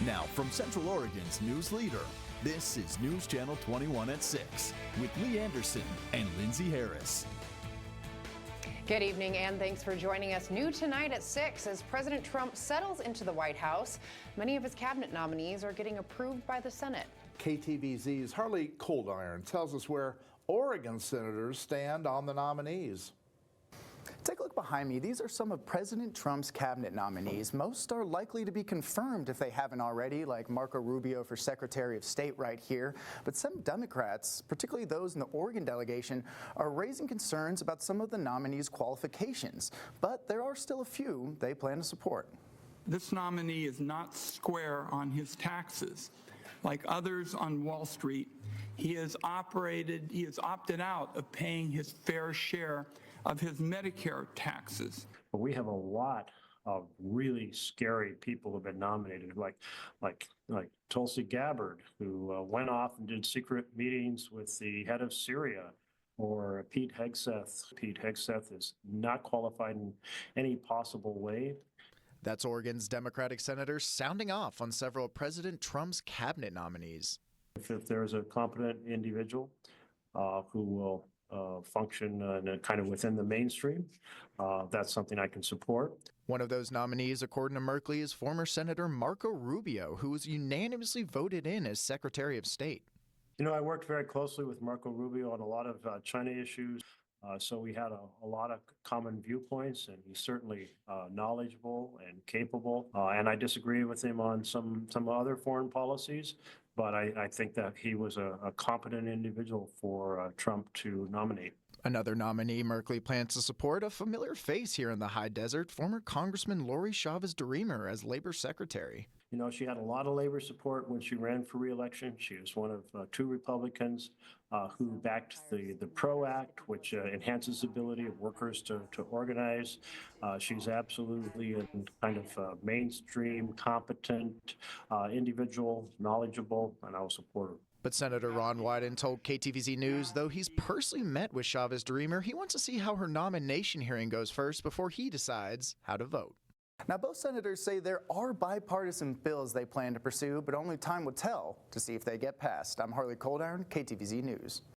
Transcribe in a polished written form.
Now, from Central Oregon's news leader, this is News Channel 21 at 6 with Lee Anderson and Lindsay Harris. Good evening, and thanks for joining us. New tonight at 6, as President Trump settles into the White House, many of his cabinet nominees are getting approved by the Senate. KTVZ's Harley Coldiron tells us where Oregon senators stand on the nominees. Take a look behind me. These are some of President Trump's cabinet nominees. Most are likely to be confirmed if they haven't already, like Marco Rubio for Secretary of State right here. But some Democrats, particularly those in the Oregon delegation, are raising concerns about some of the nominees' qualifications. But there are still a few they plan to support. This nominee is not square on his taxes. Like others on Wall Street, he has opted out of paying his fair share of his Medicare taxes. But we have a lot of really scary people who have been nominated, like Tulsi Gabbard, who went off and did secret meetings with the head of Syria, or Pete Hegseth. Pete Hegseth is not qualified in any possible way. That's Oregon's Democratic senators sounding off on several of President Trump's cabinet nominees. If there's a competent individual who will function kind of within the mainstream, that's something I can support. One of those nominees, according to Merkley, is former Senator Marco Rubio, who was unanimously voted in as Secretary of State. You know, I worked very closely with Marco Rubio on a lot of China issues. So we had a lot of common viewpoints, and he's certainly knowledgeable and capable. And I disagree with him on some other foreign policies, but I think that he was a competent individual for Trump to nominate. Another nominee Merkley plans to support, a familiar face here in the high desert, former Congressman Lori Chavez-DeRemer as Labor Secretary. You know, she had a lot of labor support when she ran for re-election. She was one of two Republicans who backed the PRO Act, which enhances the ability of workers to organize. She's absolutely a kind of mainstream, competent individual, knowledgeable, and I will support her. But Senator Ron Wyden told KTVZ News, though he's personally met with Chavez-DeRemer, he wants to see how her nomination hearing goes first before he decides how to vote. Now, both senators say there are bipartisan bills they plan to pursue, but only time will tell to see if they get passed. I'm Harley Coldiron, KTVZ News.